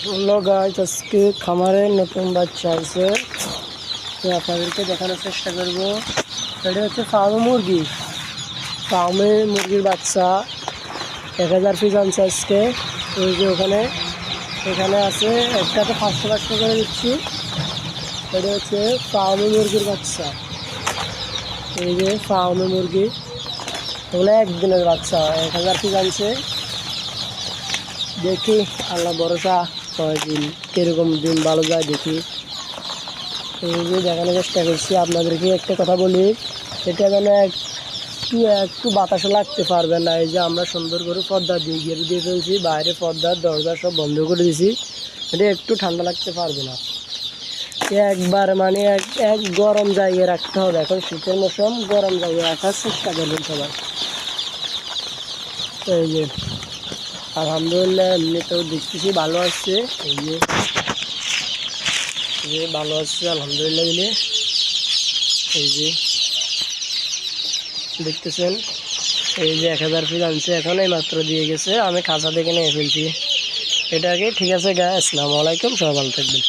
Hello guys, আজকে খামারে নতুন বাচ্চা আছে, তো আপনাদেরকে দেখানোর চেষ্টা করব। এটা হচ্ছে ফার্মে মুরগির বাচ্চা 1000 পিস আনছে আজকে। ওই যে এখানে আছে, একটাতে 500 করে দিচ্ছি। এটা হচ্ছে ফার্মে মুরগির বাচ্চা। এই যে ফার্মে মুরগি, এগুলো একদিনের বাচ্চা 1000 পিস আনছে। দেখি আল্লাহ ভরসা কয়েকদিন কিরকম দিন ভালো যায় দেখি। এই যে দেখানোর চেষ্টা করছি আপনাদেরকে। একটা কথা বলি, এটা যেন একটু বাতাসও লাগতে পারবে না। এই যে আমরা সুন্দর করে পর্দা দিয়ে গিয়ে দিয়ে ফেলছি, বাইরে পর্দার দরজা সব বন্ধ করে দিয়েছি, এটা একটু ঠান্ডা লাগতে পারবে না। একবার মানে এক গরম জায়গায় রাখতে হবে। এখন শীতের মৌসুম, গরম জায়গায় রাখার চেষ্টা করবেন সবাই। এই যে আলহামদুলিল্লাহ এমনিতেও দেখতেছি ভালো আসছে। এই যে ভালো আসছে আলহামদুলিল্লাহ দিলে। এই যে দেখতেছেন, এই যে 1000 পিস আনছে, এখন এই মাত্র দিয়ে গেছে, আমি খাঁচা থেকে নিয়ে ফেলছি এটাকে। ঠিক আছে গায়ে, আসসালামু আলাইকুম, সবাই ভালো থাকবেন।